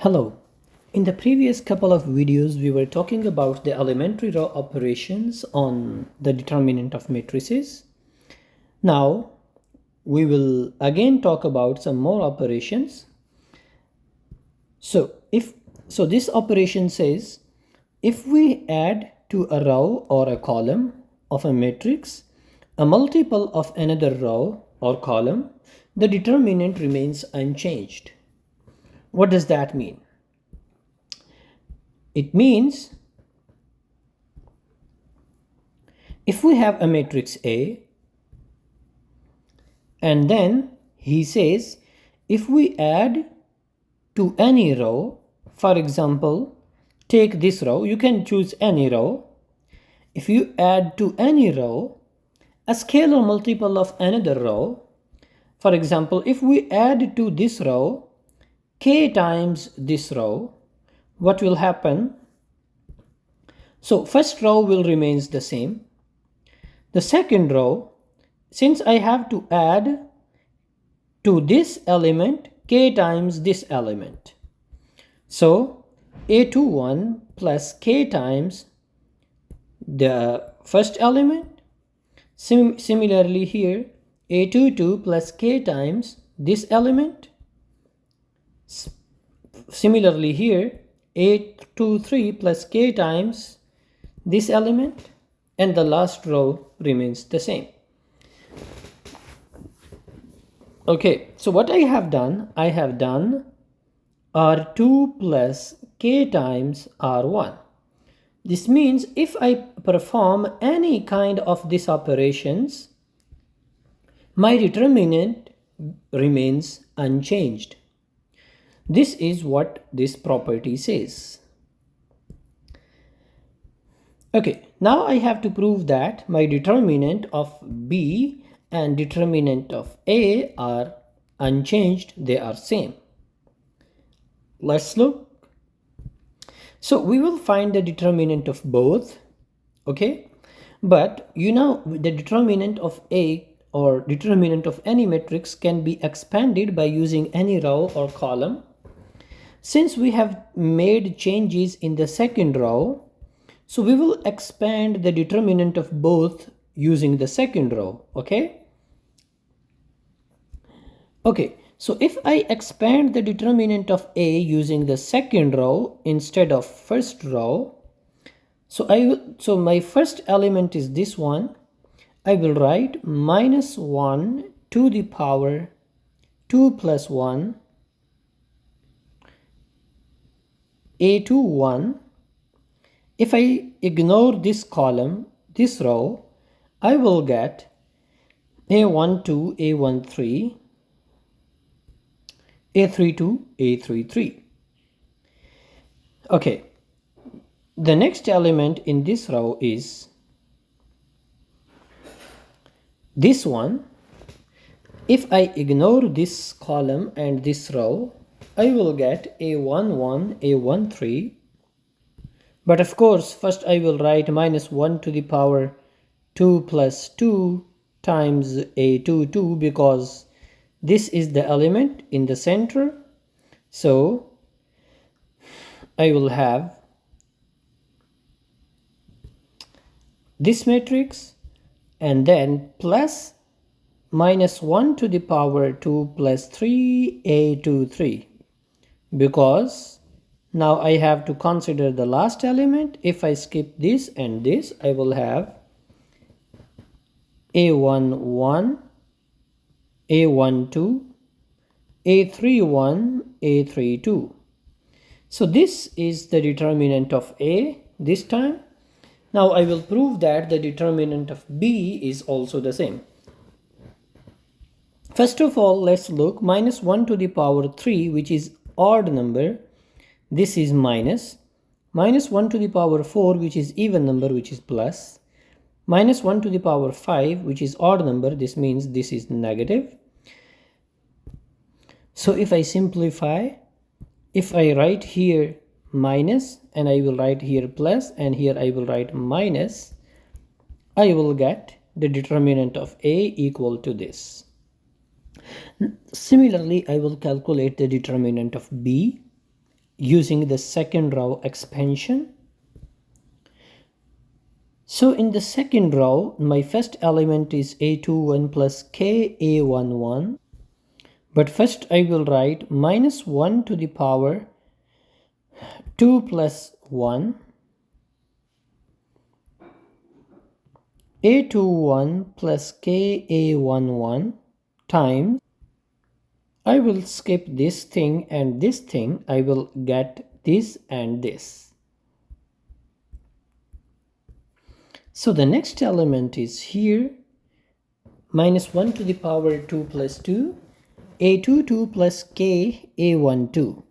Hello. In the previous couple of videos, we were talking about the elementary row operations on the determinant of matrices. Now, we will again talk about some more operations. So this operation says, if we add to a row or a column of a matrix a multiple of another row or column, the determinant remains unchanged. What does that mean? It means if we have a matrix A, and then he says if we add to any row, for example, take this row, you can choose any row. If you add to any row a scalar multiple of another row, for example, if we add to this row k times this row, what will happen? So first row will remains the same. The second row, since I have to add to this element k times this element, so a21 plus k times the first element. Similarly here, a22 plus k times this element. Similarly here, a23 plus k times this element, and the last row remains the same. Okay, so what I have done R2 plus k times R1. This means if I perform any kind of these operations, my determinant remains unchanged. This is what this property says. Okay, now I have to prove that my determinant of B and determinant of A are unchanged, they are same. Let's look. So we will find the determinant of both, okay? But you know the determinant of A or determinant of any matrix can be expanded by using any row or column. Since we have made changes in the second row, so we will expand the determinant of both using the second row, okay? Okay, so if I expand the determinant of A using the second row instead of first row, so my first element is this one. I will write minus 1 to the power 2 plus 1 A21. If I ignore this column, this row, I will get A12, A13, A32, A33. Okay, the next element in this row is this one. If I ignore this column and this row, I will get A11, A13. But of course, first I will write minus 1 to the power 2 plus 2 times A22 because this is the element in the center. So I will have this matrix and then plus minus 1 to the power 2 plus 3 A23 because now I have to consider the last element. If I skip this and this, I will have A11, A12, A31, A32. So this is the determinant of A this time. Now I will prove that the determinant of B is also the same. First of all, let's look minus 1 to the power 3, which is odd number. This is minus 1 to the power 4, which is even number, which is plus, minus 1 to the power 5, which is odd number. This means this is negative. So if I simplify, if I write here minus and I will write here plus and here I will write minus, I will get the determinant of A equal to this. Similarly, I will calculate the determinant of B. using the second row expansion. So in the second row, my first element is a21 plus k a11. But first I will write minus 1 to the power 2 plus 1 a21 plus k a11 times, I will skip this thing and this thing, I will get this and this. So the next element is here, minus 1 to the power 2 plus 2, a22 plus k a12.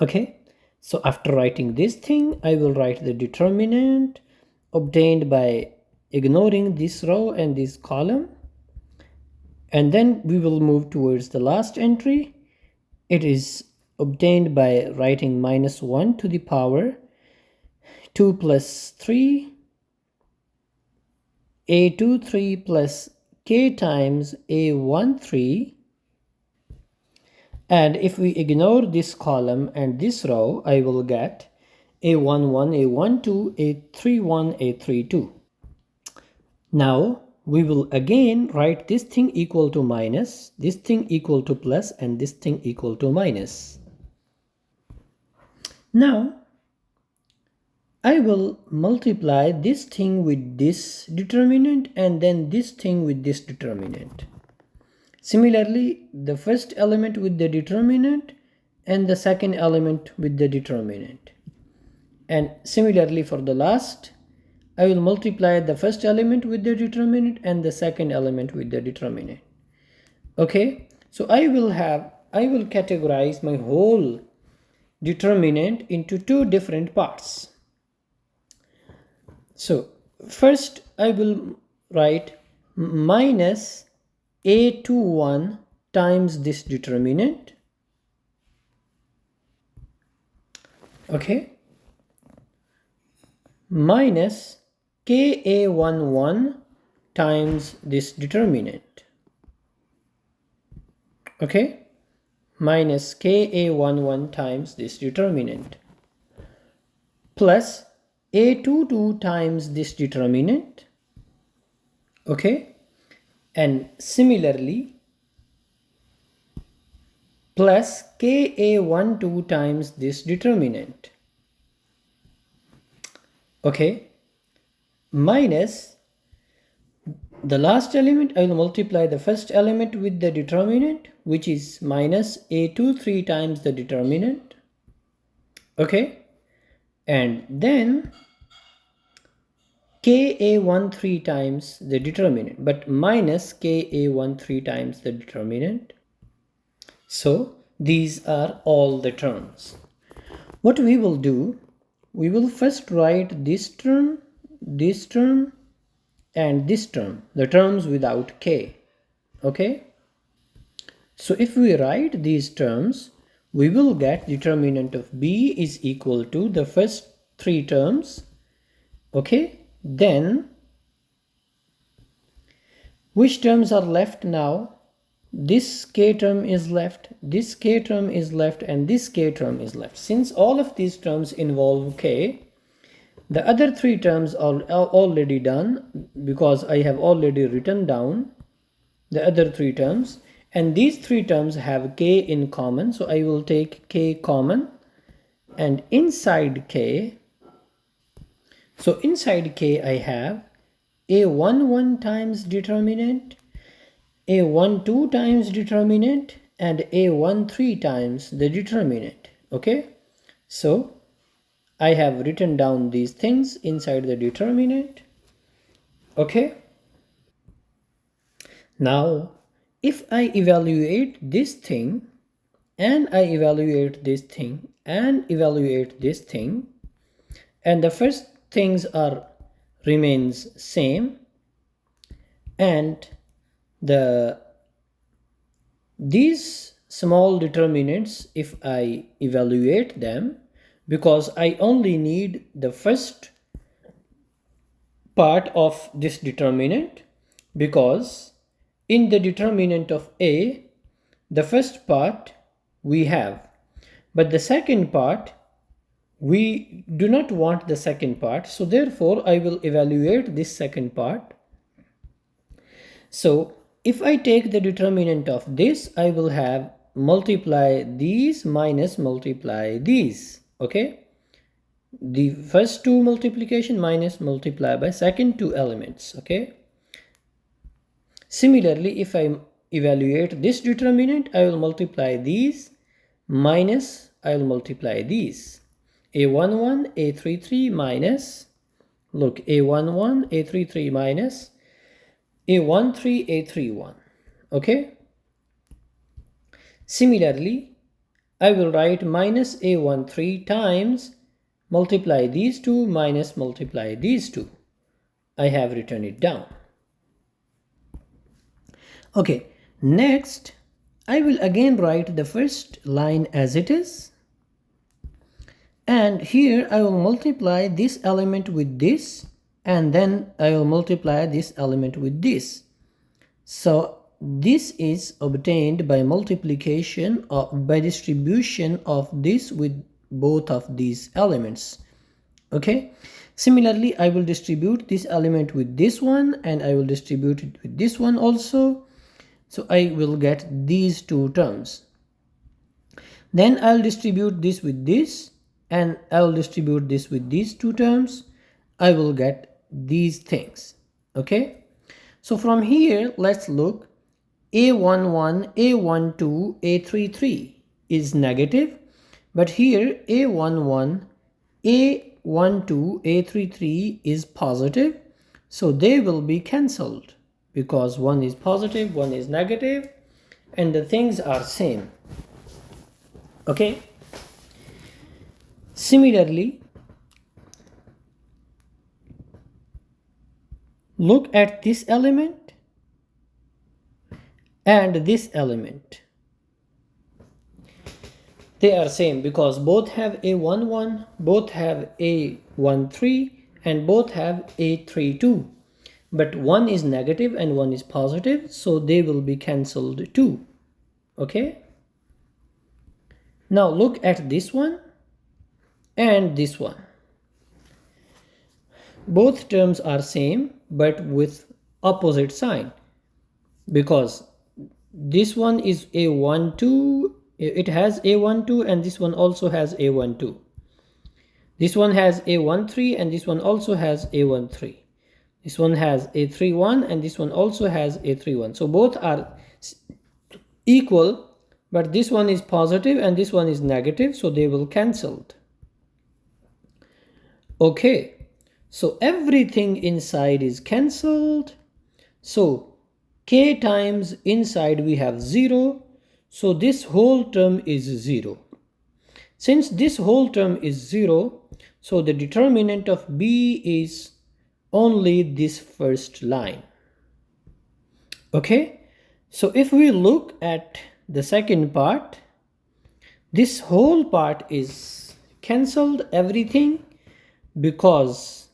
Okay, so after writing this thing, I will write the determinant obtained by ignoring this row and this column. And then we will move towards the last entry. It is obtained by writing minus 1 to the power 2 plus 3, a23 plus k times a13. And if we ignore this column and this row, I will get a11, a12, a31, a32. Now we will again write this thing equal to minus, this thing equal to plus, and this thing equal to minus. Now I will multiply this thing with this determinant and then this thing with this determinant. Similarly, the first element with the determinant and the second element with the determinant. And similarly for the last, I will multiply the first element with the determinant and the second element with the determinant. Okay, so I will categorize my whole determinant into two different parts. So first I will write minus a21 times this determinant. Okay, minus ka11 times this determinant. Okay, minus ka11 times this determinant plus a22 times this determinant. Okay, and similarly plus ka12 times this determinant. Okay, minus the last element, I will multiply the first element with the determinant, which is minus a23 times the determinant. Okay, and then ka13 times the determinant, but minus ka13 times the determinant. So these are all the terms. What we will do, we will first write this term, and this term, the terms without k. Okay, so if we write these terms, we will get determinant of b is equal to the first three terms. Okay, then which terms are left now? This k term is left, this k term is left, and this k term is left. Since all of these terms involve k, the other three terms are already done because I have already written down the other three terms, and these three terms have k in common, so I will take k common, and inside k, so inside k I have a11 times determinant, a12 times determinant, and a13 times the determinant. Okay, so I have written down these things inside the determinant. Okay, now if I evaluate this thing and I evaluate this thing and evaluate this thing, and the first things are remains same, and these small determinants, if I evaluate them, because I only need the first part of this determinant, because in the determinant of A, the first part we have, but the second part, we do not want the second part, so therefore I will evaluate this second part. So if I take the determinant of this, I will have multiply these minus multiply these, okay? The first two multiplication minus multiply by second two elements, okay? Similarly, if I evaluate this determinant, I will multiply these minus I will multiply these. A11, A33 minus, look, A11, A33 minus A13, A31, okay? Similarly, I will write minus A13 times multiply these two minus multiply these two. I have written it down. Okay, next I will again write the first line as it is. And here I will multiply this element with this, and then I will multiply this element with this. So this is obtained by multiplication or by distribution of this with both of these elements. Okay. Similarly, I will distribute this element with this one, and I will distribute it with this one also. So I will get these two terms. Then I'll distribute this with this, and I'll distribute this with these two terms. I will get these things. Okay. So from here, let's look. A11, A12, A33 is negative, but here A11, A12, A33 is positive. So they will be cancelled because one is positive, one is negative, and the things are same. Okay. Similarly, look at this element and this element. They are same because both have A11, both have A13, and both have A32. But one is negative and one is positive, so they will be cancelled too. Okay. Now look at this one and this one. Both terms are same but with opposite sign, because this one is A12, it has A12, and this one also has A12. This one has A13 and this one also has A13. This one has A31 and this one also has A31. So both are equal, but this one is positive and this one is negative, so they will cancelled. Okay, so everything inside is cancelled. So k times inside we have 0, so this whole term is 0. Since this whole term is 0, so the determinant of B is only this first line. Okay, so if we look at the second part, this whole part is cancelled, everything, because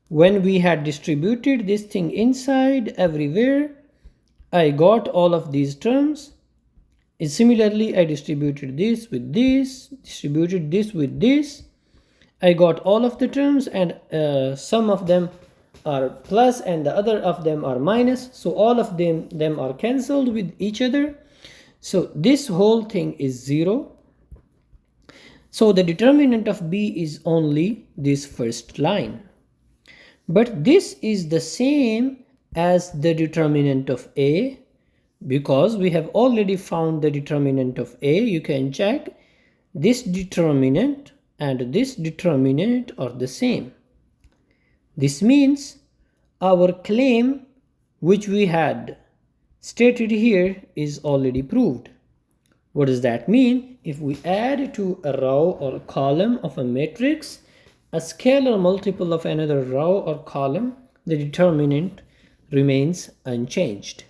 when we had distributed this thing inside everywhere, I got all of these terms. And similarly, I distributed this with this, distributed this with this. I got all of the terms, and some of them are plus and the other of them are minus. So all of them are cancelled with each other. So this whole thing is 0. So the determinant of B is only this first line. But this is the same as the determinant of A, because we have already found the determinant of A. You can check this determinant and this determinant are the same. This means our claim which we had stated here is already proved. What does that mean? If we add to a row or column of a matrix a scalar multiple of another row or column, the determinant remains unchanged.